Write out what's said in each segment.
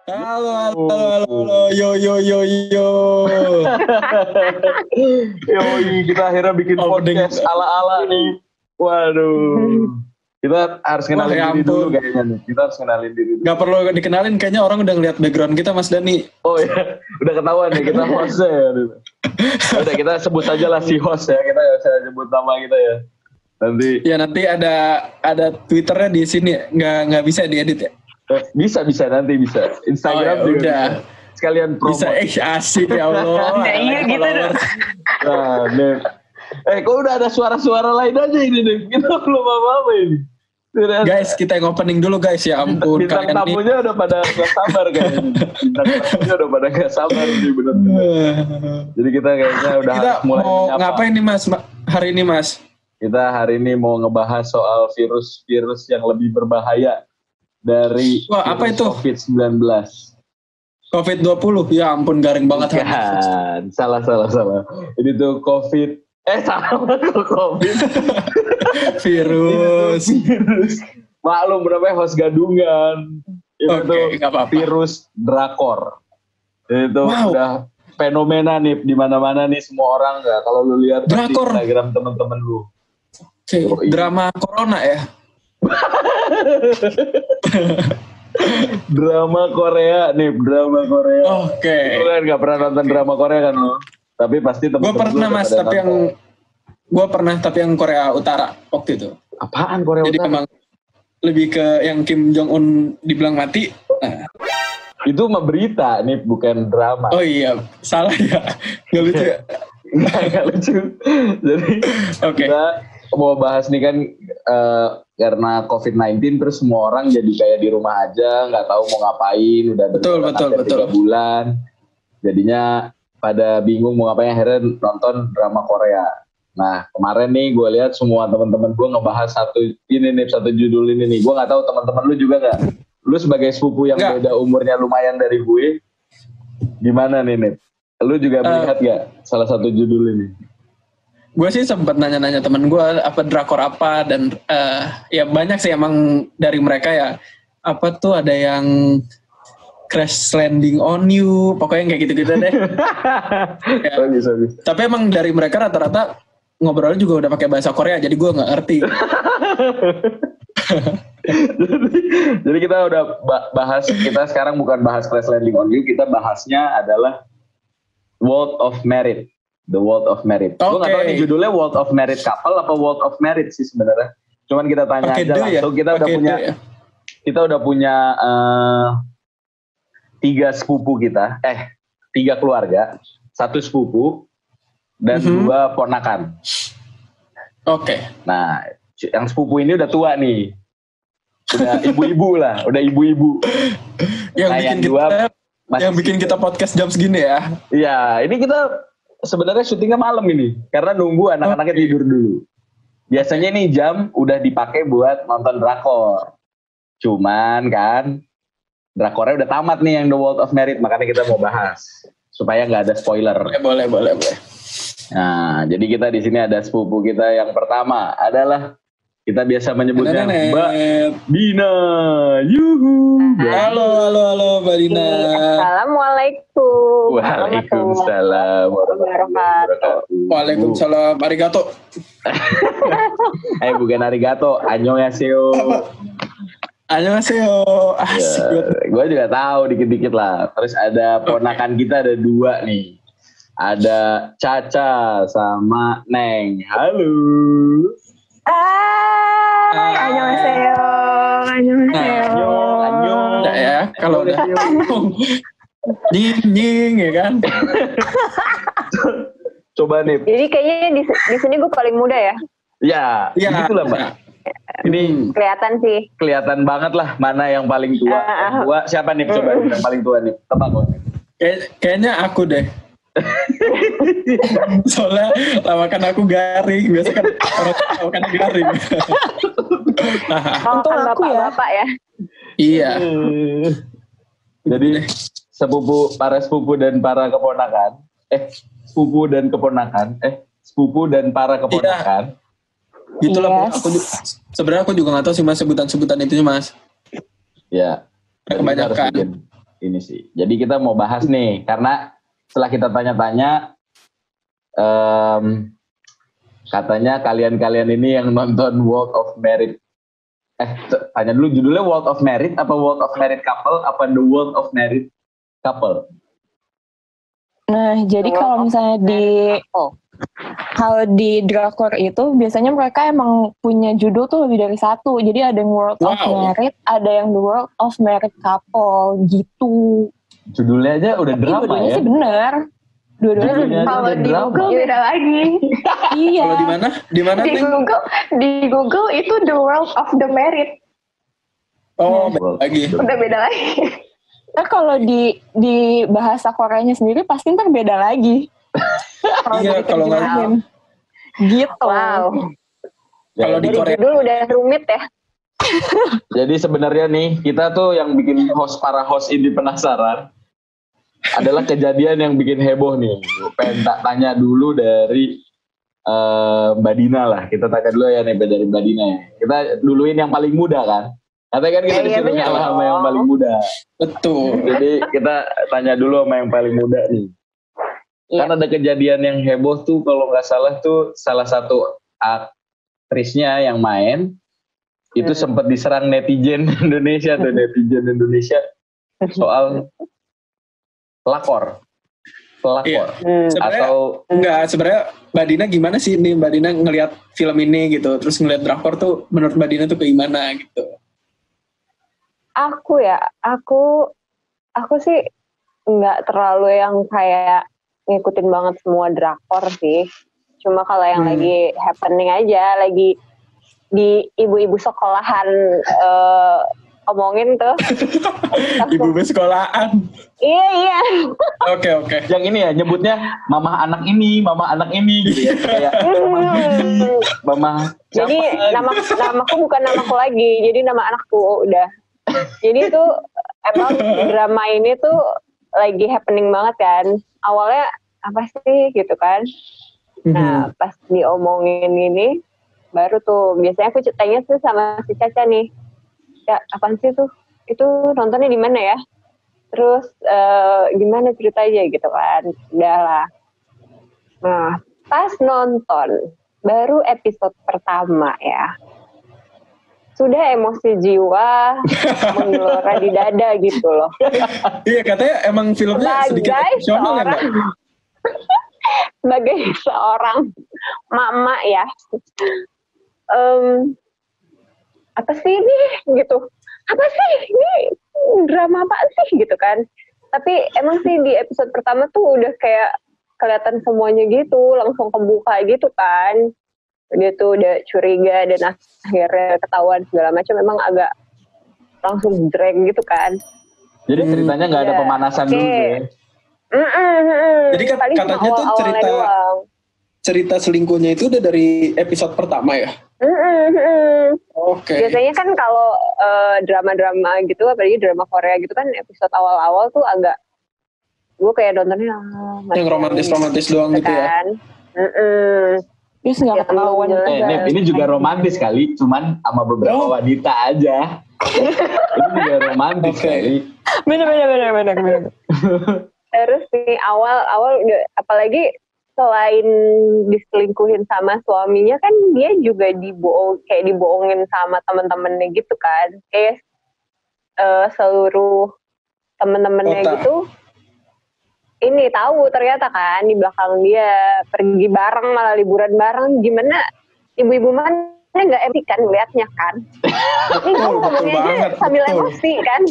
Halo, halo, halo, halo, yo, yo, yo, yo. Yoi, kita akhirnya bikin podcast ala-ala nih. Waduh. Kita harus kenalin diri dulu kayaknya nih. Kita harus kenalin diri dulu. Gak perlu dikenalin, kayaknya orang udah ngeliat background kita, Mas Dani. Oh iya, udah ketahuan ya kita hostnya ya. Udah kita sebut aja lah si host ya. Kita gak usah sebut nama kita ya. Nanti ada Twitternya di sini, nggak bisa diedit ya? Bisa nanti bisa. Instagram juga udah. Bisa. Sekalian promo. Bisa asik ya Allah. Iya gitu. Nah, kok udah ada suara-suara lain aja ini nih. Kita belum apa-apa ini. Guys, kita yang opening dulu guys, ya ampun. Bintang tamunya udah pada gak sabar kayaknya. Bintang tamunya udah pada gak sabar nih bener-bener. Jadi kita kayaknya udah mulai mau ngapain nih Mas hari ini Mas? Kita hari ini mau ngebahas soal virus-virus yang lebih berbahaya dari apa itu? COVID-19. COVID-20, ya ampun garing banget. Kan, salah. Ini tuh COVID. COVID. Virus. Maklum berapa host gadungan. Itu tuh virus drakor. Itu udah fenomena nih di mana-mana nih, semua orang nggak, kalau lu lihat di Instagram teman-teman lu. Drama corona ya. Drama Korea. Oke. Lu kan nggak pernah nonton drama Korea kan lu? Tapi pasti teman-teman. Gue pernah tapi yang Korea Utara waktu itu. Apaan Korea Jadi Utara? Jadi emang lebih ke yang Kim Jong Un dibilang mati. Nah. Itu mah berita nih, bukan drama. Oh iya, salah ya. Gak lucu ya? Gak lucu. Jadi kita mau bahas nih kan karena COVID-19 terus semua orang jadi kayak di rumah aja, nggak tahu mau ngapain, udah betul 3 bulan. Jadinya pada bingung mau ngapain, akhirnya nonton drama Korea. Nah kemarin nih gue lihat semua teman-teman gue ngebahas satu judul ini nih. Gue nggak tahu teman-teman lu juga nggak? Lu sebagai sepupu yang beda umurnya lumayan dari gue, gimana nih Nip? Lu juga melihat gak salah satu judul ini? Gue sih sempat nanya-nanya temen gue apa drakor apa, dan ya banyak sih emang dari mereka ya. Apa tuh ada yang Crash Landing on You, pokoknya kayak gitu-gitu deh. Ya. Bisa. Tapi emang dari mereka rata-rata ngobrolnya juga udah pakai bahasa Korea, jadi gue nggak ngerti. Jadi kita udah bahas, kita sekarang bukan bahas Crash Landing on You, kita bahasnya adalah World of Merit. The World of Merit. Gue gak tahu nih judulnya World of Merit Couple apa World of Merit sih sebenarnya. Cuman kita tanya aja langsung. Ya? Kita udah punya 3 sepupu kita. 3 keluarga. 1 sepupu dan 2 ponakan. Oke. Nah, yang sepupu ini udah tua nih. Udah ibu-ibu lah. Udah ibu-ibu. Yang bikin kita podcast jam segini ya. Iya, ini kita sebenarnya syutingnya malam ini. Karena nunggu anak-anaknya tidur dulu. Biasanya ini jam udah dipakai buat nonton drakor. Cuman kan drakornya udah tamat nih yang The World of Merit. Makanya kita mau bahas. Supaya gak ada spoiler. Boleh. Nah, jadi kita di sini ada sepupu kita yang pertama adalah kita biasa menyebutnya Mbak Dina. Yuhu. Halo Mbak Dina. Assalamualaikum. Waalaikumsalam warahmatullahi wabarakatuh. Waalaikumsalam. Arigato. Bukan arigato, annyeonghaseyo. Annyeonghaseyo. Asik banget. Gue juga tahu dikit-dikit lah. Terus ada ponakan kita ada 2 nih. Ada Caca sama Neng. Halo. Annyeonghaseyo. Udah ya, kalau udah nying ya kan. Coba nih. Jadi kayaknya di sini gue paling muda ya. Ya, begitulah Mbak. Ini kelihatan banget lah mana yang paling tua. Siapa nih coba yang paling tua nih? Tebak kok. Kayaknya aku deh. Soalnya lawakan aku garing, biasa kan orang lawakan garing. Untung aku bapak ya. Iya. Jadi para sepupu dan para keponakan. Sepupu dan para keponakan. Gitulah. Sebenarnya aku juga nggak tahu sih mas sebutan itu mas. Ya. Kebanyakan. ini sih. Jadi kita mau bahas nih, karena setelah kita tanya-tanya, katanya kalian-kalian ini yang nonton World of Merit. Tanya dulu judulnya World of Merit apa World of Merit Couple apa The World of Merit Couple? Nah, jadi kalau misalnya kalau di drakor itu biasanya mereka emang punya judul tuh lebih dari satu. Jadi ada yang World of Merit, ada yang The World of Merit Couple gitu. Judulnya aja udah drama dua-duanya ya? Sih bener. Dua-duanya kalau di Google beda lagi. Iya. Kalau di mana? Di Google itu The World of the Merit. Oh, beda lagi. Udah beda lagi. Nah kalau di bahasa Koreanya sendiri pasti ntar beda lagi. Iya, kalau nggak gitu. Wow. Kalau di Korea dulu udah rumit ya. Jadi sebenarnya nih kita tuh yang bikin para host ini penasaran adalah kejadian yang bikin heboh nih. Pengen tanya dulu dari Mbak Dina lah. Kita tanya dulu ya nih dari Mbak Dina ya. Kita duluin yang paling muda kan. Katanya kan kita disuruh ngalah sama yang paling muda. betul. Jadi kita tanya dulu sama yang paling muda nih. Kan ada kejadian yang heboh tuh kalau nggak salah tuh salah satu aktrisnya yang main itu sempat diserang netizen Indonesia soal pelakor. Atau sebenarnya Mbak Dina gimana sih nih Mbak Dina ngelihat film ini gitu, terus ngelihat drakor tuh menurut Mbak Dina tuh kayak gimana gitu? Aku sih nggak terlalu yang kayak ngikutin banget semua drakor sih. Cuma kalau yang lagi happening aja, lagi di ibu-ibu sekolahan omongin tuh. Ibu-ibu sekolahan. Iya. Oke. Yang ini ya nyebutnya mama anak ini gitu ya. Kayak mama. Jadi namaku bukan namaku lagi, jadi nama anakku udah. Jadi tuh emang drama ini tuh lagi happening banget kan. Awalnya apa sih gitu kan. Nah pas diomongin ini baru tuh biasanya aku tanya tuh sama si Caca nih. Ya apaan sih tuh? Itu nontonnya di mana ya? Terus gimana ceritanya gitu kan. Udahlah. Nah pas nonton baru episode pertama ya. Sudah emosi jiwa menggelora di dada gitu loh. Iya katanya emang filmnya sedikit emosional ya Mbak? Sebagai seorang mama ya, apa sih ini gitu? Apa sih ini drama apa sih gitu kan? Tapi emang sih di episode pertama tuh udah kayak kelihatan semuanya gitu, langsung kebuka gitu kan. Dia tuh udah curiga dan akhirnya ketahuan segala macam, memang agak langsung drag gitu kan. Jadi ceritanya nggak ada pemanasan dulu ya? Jadi kan katanya tuh cerita selingkuhnya itu udah dari episode pertama ya? Oke. Biasanya kan kalau drama-drama gitu, apalagi drama Korea gitu kan episode awal-awal tuh agak, gue kayak nontonnya yang romantis-romantis doang gitu ya? Terus nggak ketahuan. Ini juga romantis kali, cuman sama beberapa wanita aja. Ini juga romantis kali. Bener. Terus nih awal udah, apalagi selain diselingkuhin sama suaminya kan dia juga dibohongin sama teman-temannya gitu kan. Kayak seluruh teman-temannya gitu. Ini tahu ternyata kan di belakang dia pergi bareng, malah liburan bareng. Gimana ibu-ibu mana nggak epic kan liatnya kan? Ini ngomongnya aja sambil emosi kan.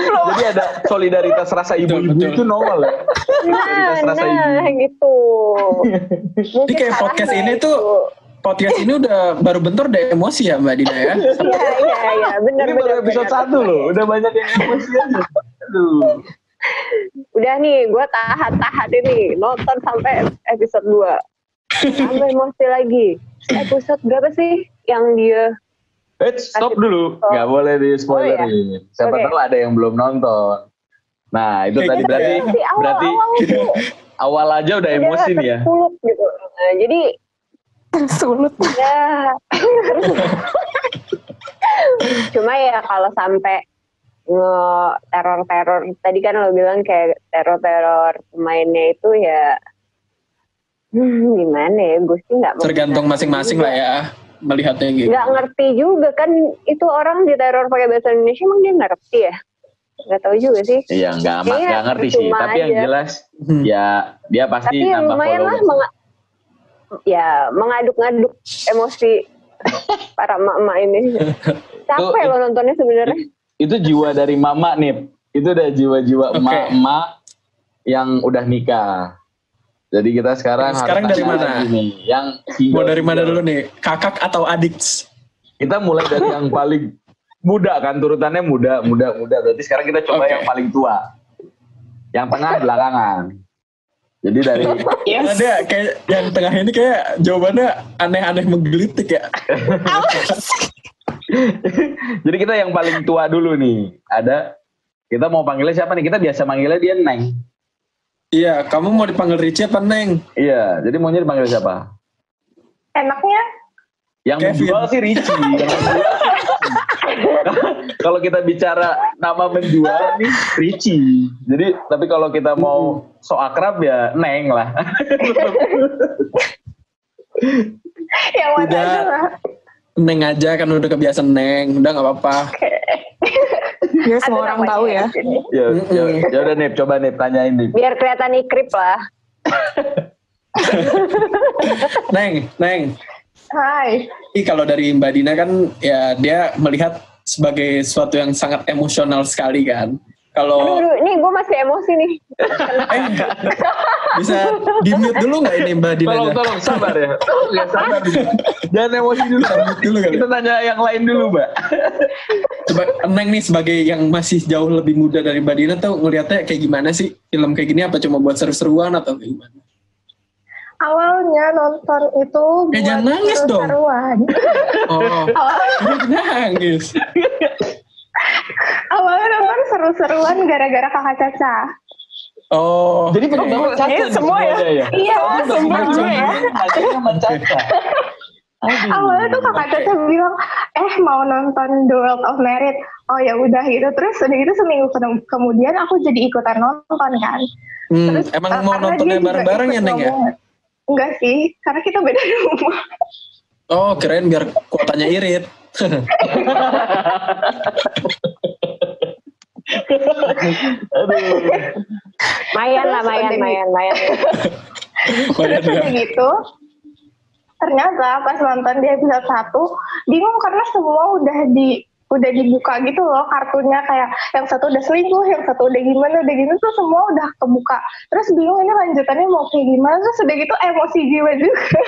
Jadi ada solidaritas rasa ibu-ibu itu nongol ya. Gitu. Jadi kayak podcast ini tuh, podcast ini udah baru bentur udah emosi ya Mbak Dina ya? Iya, benar. Ini baru episode 1 loh, udah banyak yang emosi aja. Aduh. Udah nih, gue tahan ini nonton sampai episode 2 sampai emosi lagi. Episode berapa sih yang dia stop dulu, nggak boleh di spoilerin. Siapa tahu ada yang belum nonton. Nah itu tadi berarti awal aja udah emosi nih ya. Gitu. Nah, jadi sulut ya. Cuma ya kalau sampai teror tadi kan lo bilang kayak teror pemainnya itu ya gimana ya, gue sih nggak tergantung masing-masing lah ya melihatnya gitu. Nggak ngerti juga kan itu orang diteror pakai bahasa Indonesia, emang dia ngerti ya? Nggak tahu juga sih. Iya nggak ngerti sih, tapi yang jelas ya dia pasti tapi nambah lumayan followers. Lah mengaduk-ngaduk emosi para emak-emak ini. Capek lo nontonnya sebenarnya. Itu jiwa dari mama nih, itu udah jiwa-jiwa emak-emak yang udah nikah. Jadi kita sekarang dari mana? Nih, yang mau dari mana dulu nih? Kakak atau adik? Kita mulai dari yang paling muda kan, turutannya muda. Berarti sekarang kita coba yang paling tua. Yang tengah belakangan. Jadi dari ada kayak yang tengah ini kayak jawabannya aneh-aneh menggelitik ya. Jadi kita yang paling tua dulu nih. Kita mau panggilnya siapa nih? Kita biasa manggilnya dia Neng. Iya, kamu mau dipanggil Richie apa Neng? Iya, jadi maunya dipanggil siapa? Enaknya? Yang menjual sih Richie. Kalau kita bicara nama menjual nih Richie. Jadi, tapi kalau kita mau so akrab ya Neng lah. Yang mana aja lah. Neng aja kan udah kebiasaan Neng, udah nggak apa-apa. Ya semua orang tahu ya. Ya udah Nip, coba Nip tanyain Nip. Biar kelihatan ikrip lah. Neng. Hai. Kalau dari Mbak Dina kan ya dia melihat sebagai sesuatu yang sangat emosional sekali kan. Kalau ini gue masih emosi nih. Bisa di-mute dulu nggak ini Mbak Dina? Tolong sabar ya. Sabar. Jangan emosi dulu. Kita tanya yang lain dulu, Mbak. Coba Neng nih sebagai yang masih jauh lebih muda dari Mbak Dina tuh ngelihatnya kayak gimana sih film kayak gini, apa cuma buat seru-seruan atau kayak gimana? Awalnya nonton itu buat jangan nangis dong. Seruan. Nangis. Awalnya nonton seru-seruan gara-gara Kakak Caca. Oh. Jadi penuh Caca semua ya? Iya, semua ya. Sama Caca. Awalnya tuh Kakak Caca bilang, mau nonton The World of Merit. Oh ya udah gitu. Terus udah gitu seminggu kemudian aku jadi ikutan nonton kan. Terus, emang mau nontonnya bareng-bareng ya Neng ya? Enggak sih, karena kita beda rumah. Oh, keren biar kuotanya irit. Mayan. Terus udah gitu, ternyata pas nonton di episode 1, bingung karena semua udah dibuka gitu loh kartunya, kayak yang satu udah selingkuh, yang satu udah gimana tuh semua udah kebuka. Terus bingung ini lanjutannya mau kayak gimana, terus udah gitu emosi jiwa juga.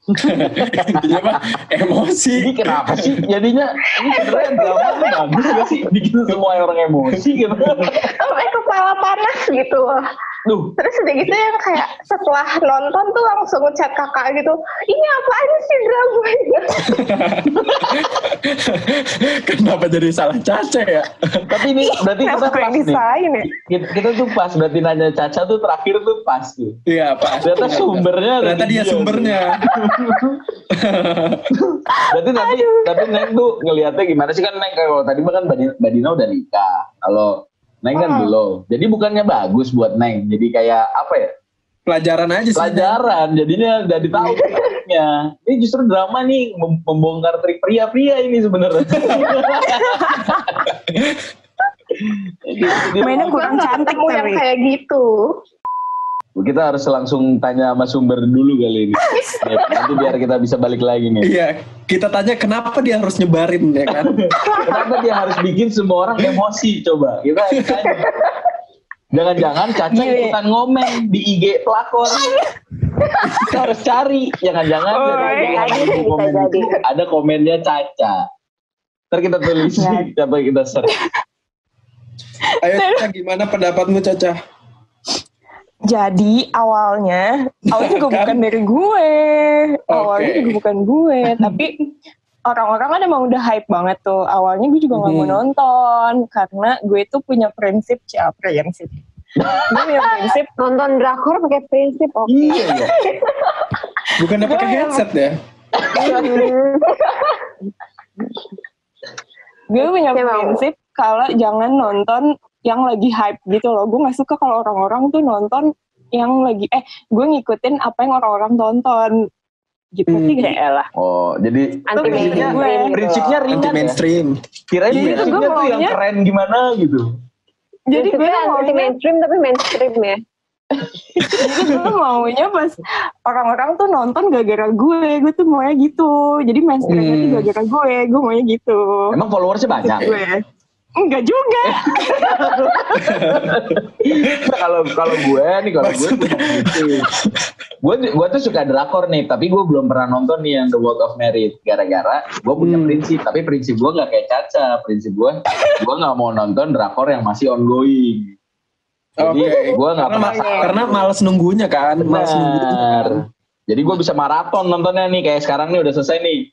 Intinya mah emosi. Ini kenapa sih jadinya ini sebenarnya drama tuh bagus gak sih bikin semua orang emosi gitu. Sampai kepala panas gitu loh. Terus udah gitu yang kayak setelah nonton tuh langsung ngechat kakak gitu, ini apaan sih dramanya? Kenapa jadi salah Caca ya? Tapi ini berarti kita pas nih. Kita tuh pas berarti nanya Caca tuh terakhir tuh pas tuh. Iya pas. Ternyata sumbernya. Ternyata dia sumbernya. Berarti tapi Neng tuh ngelihatnya gimana sih, kan Neng kalau tadi kan Mbak Dina udah nikah. Kalau Neng kan belum. Jadi bukannya bagus buat Neng. Jadi kayak apa ya? Pelajaran aja sih. Pelajaran. Jadinya udah ditahu triknya. Ini justru drama nih membongkar trik pria-pria ini sebenarnya. Mainnya kurang cantik yang kayak gitu. Kita harus langsung tanya sama sumber dulu kali ini. Nanti biar kita bisa balik lagi nih. Iya, kita tanya kenapa dia harus nyebarin ya kan? Kenapa dia harus bikin semua orang emosi, coba. Kita tanya. Jangan-jangan Caca ikutan ngomen di IG pelakor. Kita harus cari. Jangan-jangan ada komennya Caca. Ntar kita tulis siapa kita search. Ayo Caca, gimana pendapatmu Caca? Jadi awalnya juga bukan dari gue. Awalnya juga bukan gue. Tapi orang-orang kan emang udah hype banget tuh. Awalnya gue juga gak mau nonton. Karena gue tuh punya prinsip. Gue punya prinsip. Nonton drakor pakai prinsip. Iya ya. Bukan pakai headset ya? Gue punya prinsip. kalau jangan nonton yang lagi hype gitu loh. Gue nggak suka kalau orang-orang tuh nonton yang lagi gue ngikutin apa yang orang-orang tonton gitu sih. Elah. Oh, jadi Anti mainstream. prinsipnya ringan Anti ya. mainstream. Kirain Iya. prinsipnya tuh yang keren gimana gitu. Jadi gue Prinsipnya anti maunya, mainstream tapi mainstream ya. jadi gue maunya pas orang-orang tuh nonton gara-gara gue tuh maunya gitu. Jadi mainstreamnya tuh gara-gara gue maunya gitu. Emang followersnya banyak? Gue enggak juga. Kalau gue gue tuh suka drakor nih, tapi gue belum pernah nonton nih yang The World of Merit gara-gara gue punya prinsip, tapi prinsip gue nggak kayak Caca. Prinsip gue nggak mau nonton drakor yang masih ongoing. Jadi gue nggak karena males nunggunya kan. Males nunggunya kan. Jadi gue bisa maraton nontonnya nih, kayak sekarang nih udah selesai nih.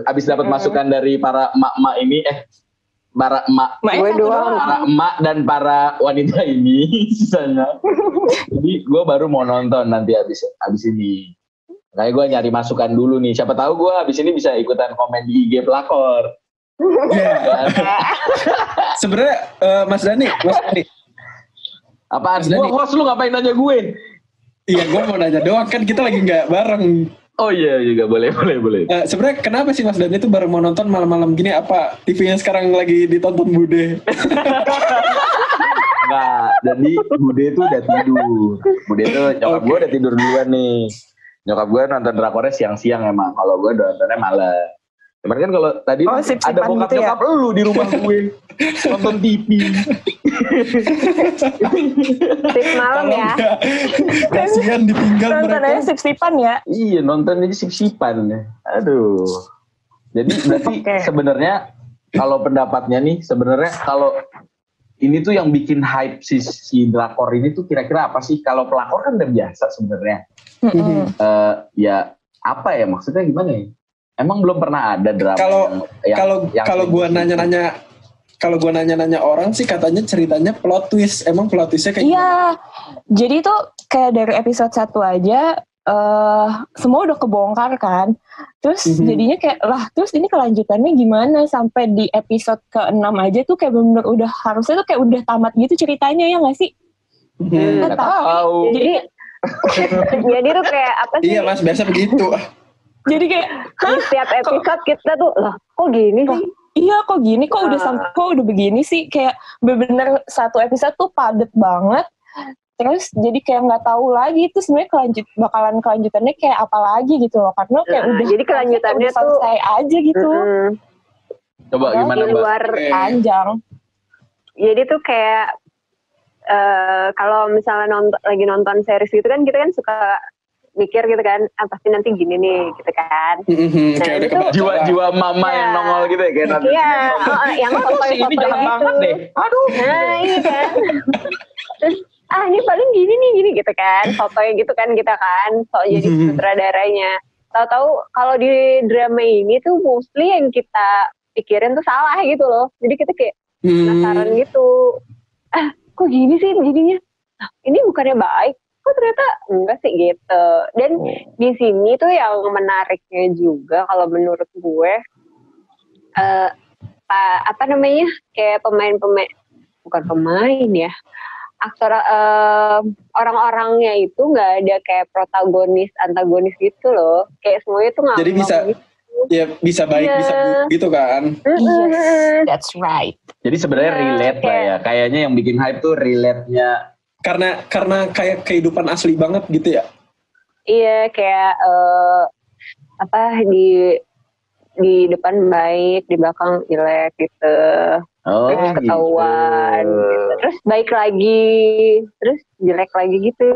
Abis dapat masukan dari para emak-emak ini, para emak, para emak dan para wanita ini sisanya. Jadi gue baru mau nonton nanti abis ini. Kayak gue nyari masukan dulu nih. Siapa tahu gue abis ini bisa ikutan komen di IG pelakor. Sebenarnya Mas Dani. Apaan? Gue host, lu ngapain nanya gue? Iya, gue mau nanya doang, kan kita lagi nggak bareng. Oh iya juga boleh. Sebenarnya kenapa sih Mas Dani itu baru mau nonton malam-malam gini? Apa TV-nya sekarang lagi ditonton Bude? Enggak, jadi Bude tuh udah tidur. Bude tuh nyokap gue udah tidur duluan nih. Nyokap gue nonton drakornya siang-siang emang. Kalau gue nontonnya malam. Cuman kan kalau tadi ada bokap gitu nyokap lu di rumah gue nonton TV. Sip malam ya. Kasihan ditinggal mereka. Nontonnya sip-sipan ya. Iya, nonton aja sip-sipan. Aduh. Jadi berarti sebenarnya kalau pendapatnya nih, sebenarnya kalau ini tuh yang bikin hype si drakor ini tuh kira-kira apa sih? Kalau pelakor kan udah biasa sebenarnya. Ya apa ya, maksudnya gimana ya? Emang belum pernah ada drama kalau gue nanya-nanya orang sih katanya ceritanya plot twist. Emang plot twistnya kayak iya, jadi tuh kayak dari episode 1 aja semua udah kebongkar kan. Terus jadinya kayak terus ini kelanjutannya gimana sampai di episode ke-6 aja tuh kayak bener-bener udah harusnya tuh kayak udah tamat gitu ceritanya, ya gak sih? Nggak tahu. Jadi tuh kayak apa sih? Iya Mas, biasa begitu. Jadi kayak di setiap episode kita tuh kok gini sih? Iya kok gini, kok udah begini sih, kayak bener-bener satu episode tuh padet banget. Terus jadi kayak nggak tahu lagi itu sebenarnya bakalan kelanjutannya kayak apa lagi gitu loh, karena kayak udah jadi kelanjutannya tuh selesai aja gitu. Coba gimana di luar panjang. Jadi tuh kayak kalau misalnya lagi nonton series gitu kan, kita kan suka mikir gitu kan, pasti nanti gini nih gitu kan. Nah, itu jiwa mama yang nongol gitu ya, kayak nanti. Iya, yang foto-foto ini jahat banget deh. Aduh. Nah iya kan. Terus ini paling gini gitu kan, fotonya gitu kan kita kan, jadi sutradaranya. Tahu-tahu kalau di drama ini tuh mostly yang kita pikirin tuh salah gitu loh. Jadi kita kayak penasaran gitu. Kok gini sih jadinya? Ini bukannya baik? Kok ternyata enggak sih gitu. Dan di sini tuh yang menariknya juga kalau menurut gue apa namanya, kayak pemain-pemain, bukan pemain ya, aktor, orang-orangnya itu nggak ada kayak protagonis antagonis gitu loh, kayak semuanya tuh nggak. Jadi bisa gitu. Ya bisa baik bisa buruk gitu kan. Yes, that's right. Jadi sebenarnya relate lah ya, kayaknya yang bikin hype tuh relate-nya. Karena kayak kehidupan asli banget gitu ya. Iya, kayak di depan baik, di belakang jelek gitu. Terus ketahuan gitu. Terus baik lagi, terus jelek lagi gitu.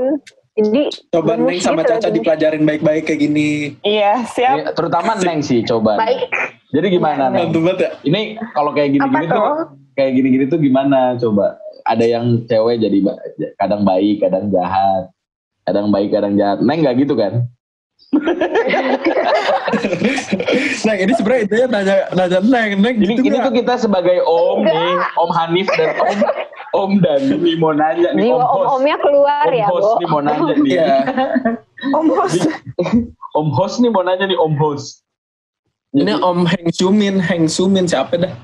Jadi coba Neng sama Caca dipelajarin baik-baik kayak gini. Iya, siap. Ya, terutama Neng sih coba. Baik. Jadi gimana Neng? Ya? Ini kalau kayak gini-gini tuh, kayak gini-gini tuh gimana coba? Ada yang cewek jadi kadang baik, kadang jahat. Kadang baik, kadang jahat. Neng gak gitu kan? Nah ini sebenarnya itu ya nanya Neng gitu ini tuh kita sebagai om nih, Om Hanif dan Om Dani mau nanya nih, Om-omnya keluar ya, Om host nih mau nanya nih. Om host nih mau nanya nih, Om host. Ini Om Heng Sumin siapa dah?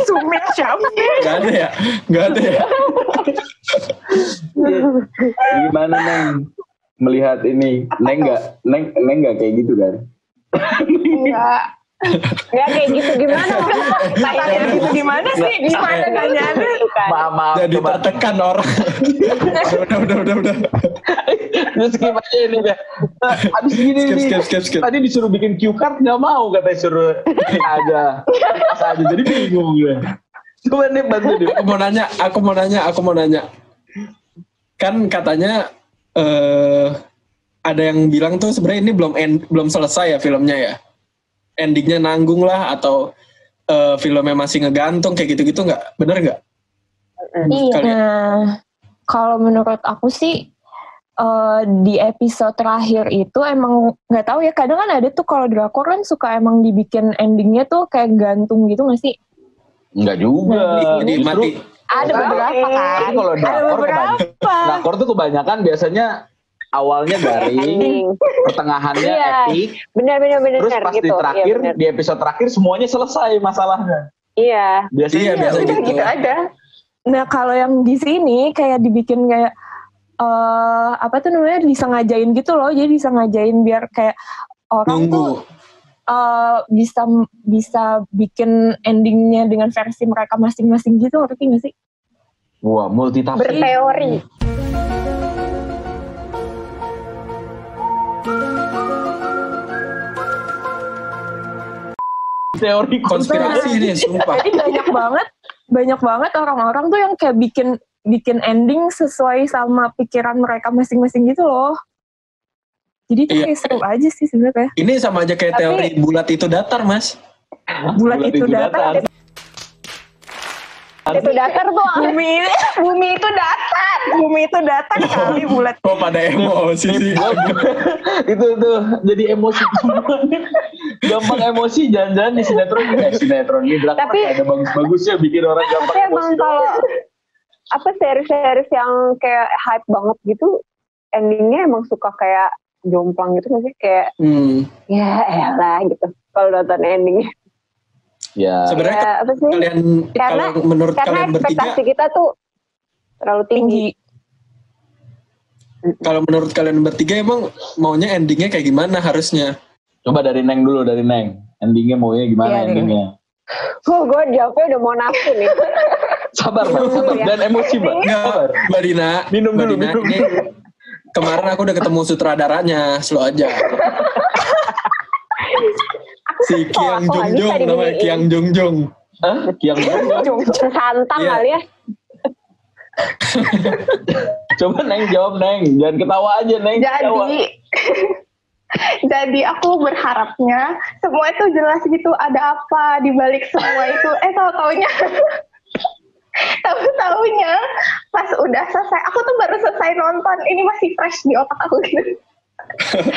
Sumil siapa? Gak ada ya? Gimana Neng melihat ini? Neng nggak kayak gitu kan? Enggak. Nggak kayak gitu gimana? Kayak gitu gimana sih? Gimana nanyanya? Maaf, Jadi coba. tertekan orang. Udah. Terus skip aja ini ya. Abis gini Skip. Tadi disuruh bikin cue card nggak mau, katanya suruh ini aja. Pas aja jadi bingung gue. Coba nih bantu deh. Aku mau nanya. Kan katanya ada yang bilang tuh sebenarnya ini belum selesai ya filmnya ya. Endingnya nanggung lah atau filmnya masih ngegantung kayak gitu-gitu nggak? Bener nggak? Iya. Nah, kalau menurut aku sih di episode terakhir itu emang nggak tahu ya, kadang kan ada tuh kalau drakor kan suka emang dibikin endingnya tuh kayak gantung gitu nggak sih? Enggak juga. Jadi mati. Ada beberapa kan. Kalau Ada beberapa. drakor tuh kebanyakan biasanya awalnya garing, pertengahannya epic, Benar terus pas gitu. di terakhir, Iya, di episode terakhir semuanya selesai masalahnya. Iya. Biasanya biasa Udah gitu. gitu aja. Nah kalau yang di sini kayak dibikin kayak apa tuh namanya, disengajain gitu loh, jadi disengajain biar kayak orang tuh bisa bikin endingnya dengan versi mereka masing-masing gitu, ngerti nggak sih? Wah, multitafsir. Berteori. Teori Konspirasi ini sumpah. Jadi banyak banget orang-orang tuh yang kayak bikin ending sesuai sama pikiran mereka masing-masing gitu loh. Jadi tuh kayak seru aja sih sebenarnya. Ini sama aja kayak teori bulat itu datar, Mas. Bulat itu datar. Itu datar tuh. Bumi itu datar. Bumi itu datar kali bulat. Oh, pada emosi sih. itu tuh jadi emosi semua. Gampang emosi, jangan-jangan di sinetron ini drakor Tapi- ada bagus-bagusnya bikin orang gampang Tapi emang emosi. kalau apa series-series yang kayak hype banget gitu, endingnya emang suka kayak jomplang gitu nggak sih? Kayak ya elah gitu. Kalau nonton endingnya. Ya. Sebenarnya Ya, apa sih? kalau menurut Karena kalian bertiga, ekspektasi kita tuh terlalu tinggi. kalau menurut kalian bertiga emang maunya endingnya kayak gimana harusnya? Coba dari Neng dulu, dari Neng. Endingnya maunya gimana Iya, endingnya? Gue jawabnya udah mau nafsu nih. Sabar, Mbak. Sabar. Ya. Dan emosi, Mbak. Sabar. Mbak Dina, Minum Mbak dulu, Dina, minum. ini kemarin aku udah ketemu sutradaranya, slow aja. Si Kiang aku nggak Jongjong bisa namanya, diginiin. Kiang Jongjong. Hah? Yang Santang Iya. kali ya. Coba Neng jawab, Neng. Jangan ketawa aja, Neng. Ketawa. Jadi aku berharapnya semua itu jelas gitu, ada apa di balik semua itu. Tahu-taunya pas udah selesai, aku tuh baru selesai nonton, ini masih fresh di otak aku gitu.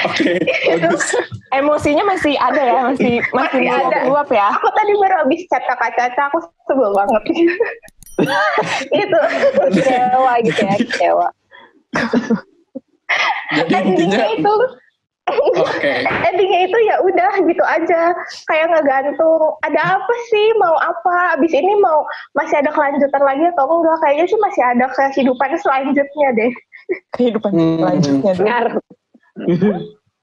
Oke, bagus. Emosinya masih ada ya, masih ada. meluap ya. Aku tadi baru habis chat kakak Caca, aku sebel banget. Itu Kecewa gitu ya, kecewa. Jadi intinya, endingnya itu. oke. Endingnya itu ya udah gitu aja, kayak ngegantung. Ada apa sih, mau apa? Abis ini mau masih ada kelanjutan lagi atau enggak? Kayaknya sih masih ada kehidupan selanjutnya deh. Kehidupan selanjutnya dulu. Ngarep.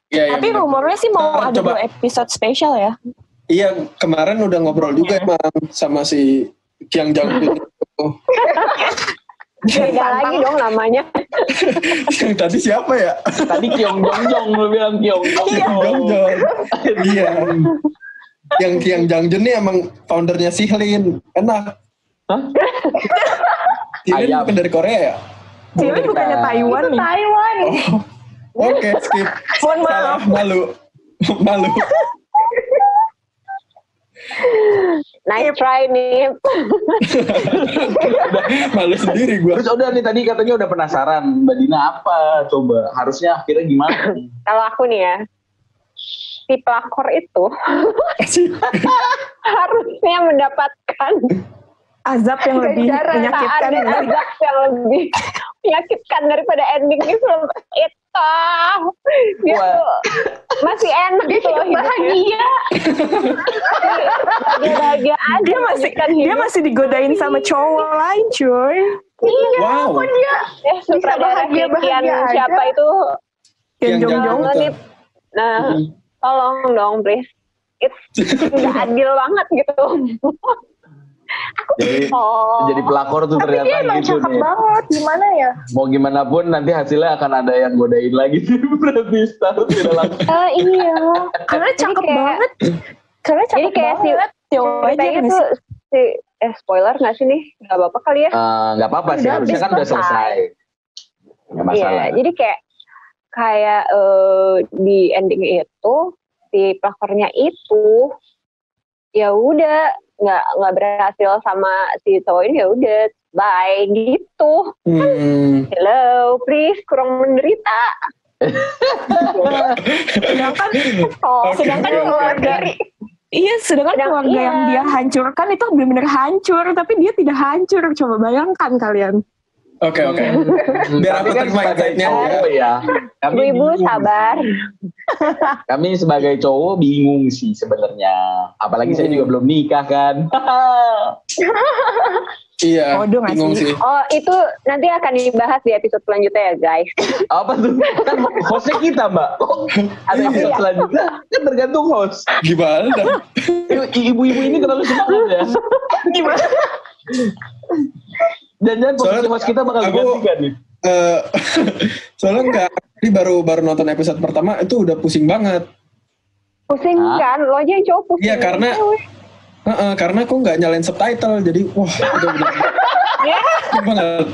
Iya, Tapi benar. rumornya sih mau ada Coba. 2 episode spesial ya. Iya, kemarin udah ngobrol juga emang sama si Kiang Jongjong itu. Beda lagi dong namanya. Yang tadi siapa ya? Tadi Kiong Jongjong, lu bilang Kiong Kiang Jongjong. Jongjong. Iya. Yang Kiang Jongjong ini emang foundernya Sihlin. Enak. Hah? Sihlin Ayam. bukan dari Korea ya? Ini bukannya Taiwan Itu nih. Taiwan. Oke, skip. Mohon Salah, maaf. malu. Nice try nih. Malu sendiri gue. Terus udah nih, tadi katanya udah penasaran Mbak Dina apa? Coba harusnya akhirnya gimana? Kalau aku nih ya, si pelakor itu harusnya mendapatkan Azab yang lebih Ganjaran, menyakitkan. ada ya. azab yang lebih menyakitkan daripada endingnya film itu. Dia Wah. tuh masih enak Dia gitu loh hidup hidupnya. bahagia. bahagia aja. Dia masih digodain sama cowok lain, cuy. Iya, Wow. kok dia Sutradara Kian siapa itu? Yang jong-jong. Menit. Nah, tolong dong, please. Itu nggak adil banget gitu. Jadi pelakor tuh tapi dia ternyata emang gitu cakep nih. banget, gimana ya? Mau gimana pun nanti hasilnya akan ada yang godain lagi. Berarti status tidak langsung. Iya. Karena cakep banget. Karena Jadi cakep kayak banget. ceritanya tuh spoiler nggak sih nih? Nggak apa-apa kali ya? Nggak apa-apa sih, Udah harusnya kan udah selesai. Nggak masalah. Iya, jadi kayak di ending itu si pelakornya itu ya udah nggak berhasil sama si cowok ini, ya udah bye gitu. Hello, please, kurang menderita. Sedangkan keluarga keluarga yang dia hancurkan itu benar-benar hancur, tapi dia tidak hancur. Coba bayangkan kalian. Oke. Biar aku terima insight-nya aja. Ya. Ibu sabar. Kami sebagai cowok bingung sih sebenarnya. Apalagi saya juga belum nikah kan. Iya, Bodoh nggak bingung sih? sih. Oh, itu nanti akan dibahas di episode selanjutnya ya, guys. Apa tuh? Kan hostnya kita, Mbak. Ada episode selanjutnya kan tergantung host. Gimana dah? Ibu-ibu ini terlalu semangat ya. Gimana? Dan posisi Soalnya host kita bakal aku- digantikan nih. Soalnya enggak, ini baru nonton episode pertama itu udah pusing banget. Pusing kan? Lo aja yang cowok pusing. Iya, karena aku nggak nyalain subtitle, jadi wah udah pusing banget.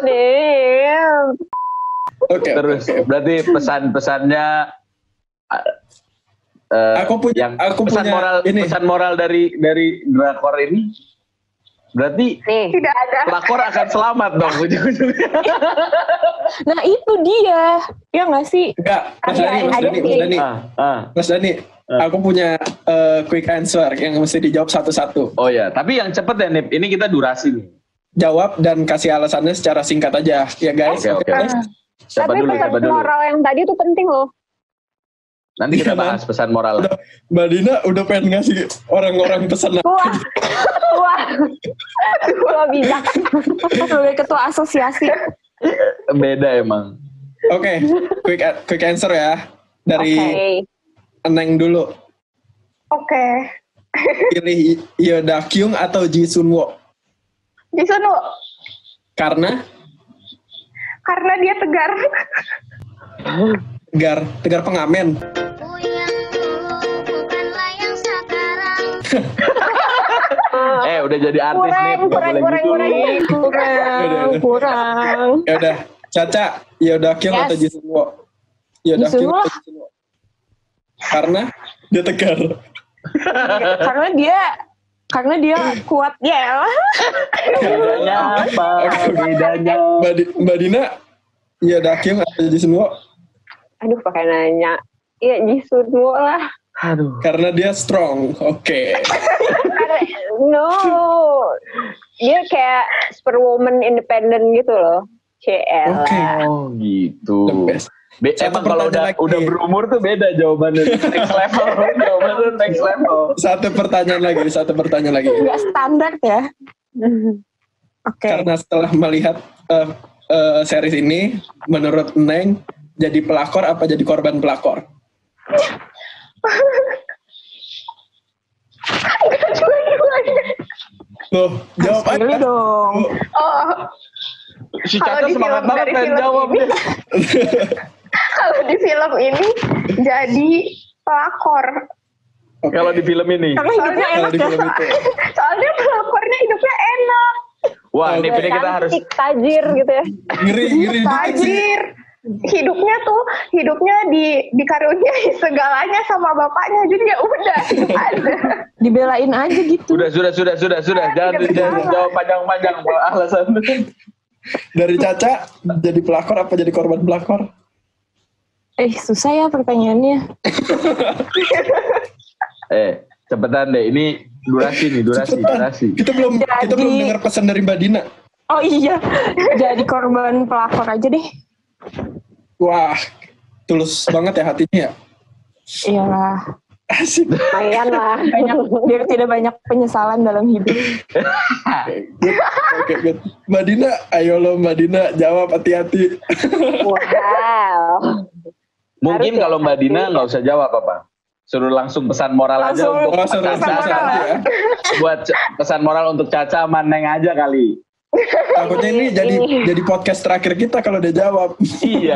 Damn. Oke. Terus berarti pesan-pesannya Aku punya moral ini. pesan moral dari drakor ini berarti Nih, Tidak ada. pelakor akan selamat dong ujung-ujungnya. Nah itu dia. Ya nggak sih? Enggak, Mas Ada Dani, sih. Mas Dani, aku punya quick answer yang mesti dijawab satu-satu. Oh ya, tapi yang cepet ya Nip, ini kita durasi nih. Jawab dan kasih alasannya secara singkat aja, ya guys. Oke. guys? Siapa tapi dulu? pesan moral yang tadi tuh penting loh. Nanti kita Iya, bahas pesan moral. Mbak Dina udah pengen ngasih orang-orang pesan. Wah, bijak. Sebagai ketua asosiasi. Beda emang. Oke, quick answer ya dari Oke. Eneng dulu. Oke. Pilih Yoda Kyung atau Ji Sun Wo? Jason Woo. Karena Karena dia tegar. tegar pengamen. Udah jadi artis nih. Kurang. Ya udah, Caca, Yoda Kyung atau Ji Sun Wo? Yoda Ji Sun Kyung Wo. atau Ji Sun Wo? Karena dia tegar. Karena dia kuat ya. Bedanya apa? Bedanya. Mbak Dina, Yoda Kyung atau Ji Sun Wo? Aduh, pakai nanya. Iya, Ji Sun Wo lah. Aduh. Karena dia strong. Oke. No. Dia kayak superwoman independen gitu loh. CL. Oke. Oh gitu. The best. Satu Emang kalau pertanyaan lagi. udah berumur tuh beda jawabannya. Next level. Jawabannya next level. Satu pertanyaan lagi. Nggak standar ya. Oke. Karena setelah melihat series ini, menurut Neng, jadi pelakor apa jadi korban pelakor? Loh, jawab Pilih aja. dong. Oh, Si Kalau Caca di semangat film- banget dari kan film jawab ini. dia. kalau di film ini jadi pelakor. Kalau di film ini. Karena hidupnya Kalau enak di ya. film itu. Soalnya pelakornya hidupnya enak. Wah, Nip, ini kita harus Cantik, tajir gitu ya. Ngeri dikit sih. Tajir. Hidupnya dikaruniai segalanya sama bapaknya. Jadi ya udah, hidup ada. Dibelain aja gitu. sudah. Jangan jawab panjang-panjang alasan. Dari Caca, jadi pelakor apa jadi korban pelakor? Susah ya pertanyaannya. Cepetan deh. Ini durasi. Kita belum dengar pesan dari Mbak Dina. Oh iya, jadi korban pelakor aja deh. Wah, tulus banget ya hatinya ya. Iya, Asik. Lumayan lah. Biar tidak banyak penyesalan dalam hidup. Oke, good. Mbak Dina, ayo lo Mbak Dina jawab hati-hati. Wow. Mungkin Harus kalau ya, Mbak Dina pasti. nggak usah jawab apa. Suruh langsung pesan moral aja Langsung. untuk Suruh Caca. pesan ya. Buat pesan moral untuk Caca sama Neng aja kali. Takutnya ini jadi podcast terakhir kita kalau dia jawab. Iya,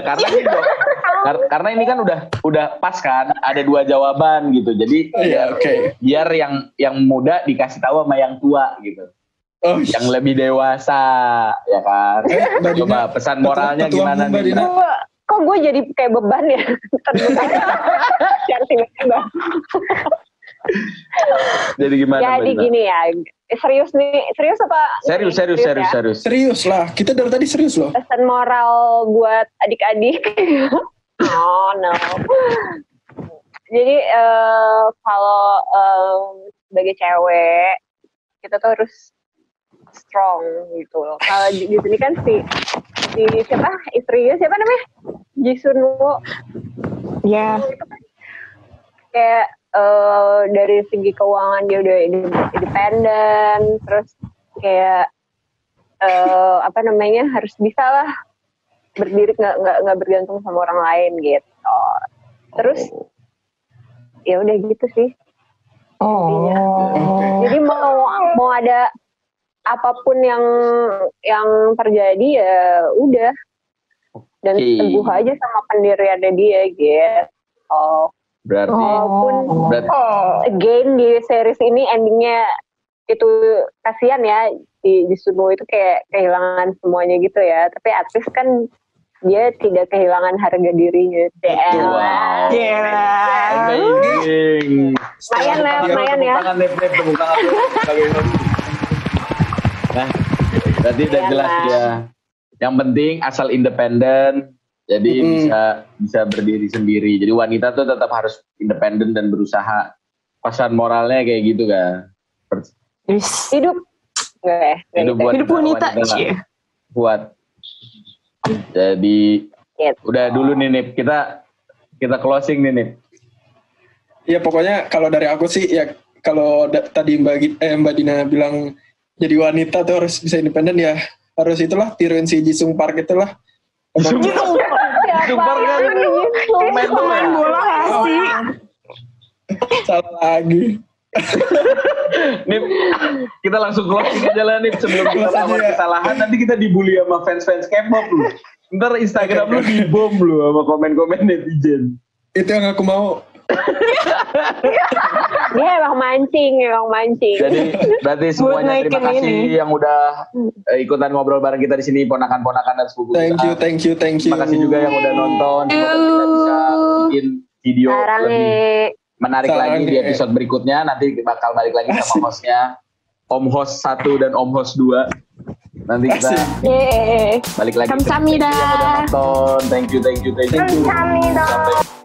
karena ini kan udah pas kan, ada 2 jawaban gitu. Jadi Iya, oke. biar yang muda dikasih tahu sama yang tua gitu. Oh, Yang lebih dewasa, ya kan? Mbak Dina, Coba pesan moralnya ketua gimana Mbak nih? Dina? Kok gue jadi kayak beban ya? Secara tiba-tiba. Jadi gimana Mbak Jadi Dina? gini ya, serius nih, serius apa? Serius. ya? Serius lah, kita dari tadi serius loh. Pesan moral buat adik-adik. Oh no. Jadi kalau sebagai cewek kita tuh harus strong gitu loh. Kalau di sini kan si siapa istrinya siapa namanya Jisunwoo Ya. kayak dari segi keuangan dia udah independen, terus kayak harus bisa lah berdiri, nggak bergantung sama orang lain gitu. Terus ya udah gitu sih. Oh. Jadi mau ada apapun yang terjadi ya udah, dan teguh aja sama pendiriannya dia gitu. Berarti Walaupun Oh. again di series ini endingnya itu kasihan ya, di Suno itu kayak kehilangan semuanya gitu ya. Tapi at least kan dia tidak kehilangan harga dirinya. Wow. Gila. amazing. Lumayan ya. Tepuk tangan. Nah, berarti udah Lumayan jelas lah. ya. Yang penting asal independen, jadi bisa berdiri sendiri. Jadi wanita tuh tetap harus independen dan berusaha. Pesan moralnya kayak gitu kan. Yes. Hidup. Hidup wanita. Cie. Buat. Jadi Gitu. udah dulu nih Nip, kita closing nih Nip. Ya pokoknya kalau dari aku sih ya, kalau tadi Mbak Dina bilang jadi wanita tuh harus bisa independen, ya harus itulah tiruin si Jisung Park itulah. Jisung Park kan Main bola gak sih? Salah lagi. Nip, kita langsung closing aja lah Nip, sebelum kita Close aja melakukan ya. kesalahan nanti kita dibully sama fans-fans K-pop lu. Ntar Instagram lu dibom lu sama komen-komen netizen. Itu yang aku mau. Dia emang mancing. Jadi berarti semuanya naikin terima kasih ini. yang udah ikutan ngobrol bareng kita di sini, ponakan-ponakan dan sepupu Thank you. Terima kasih juga yang udah nonton. Semoga kita bisa bikin video lebih Sarange. menarik lagi di episode berikutnya. Nanti bakal balik lagi sama hostnya, Om Host 1 dan Om Host 2. Nanti kita Yeay. balik lagi. Kamsahamnida. Terima kasih yang udah nonton. Thank you. Kamsahamnida. Sampai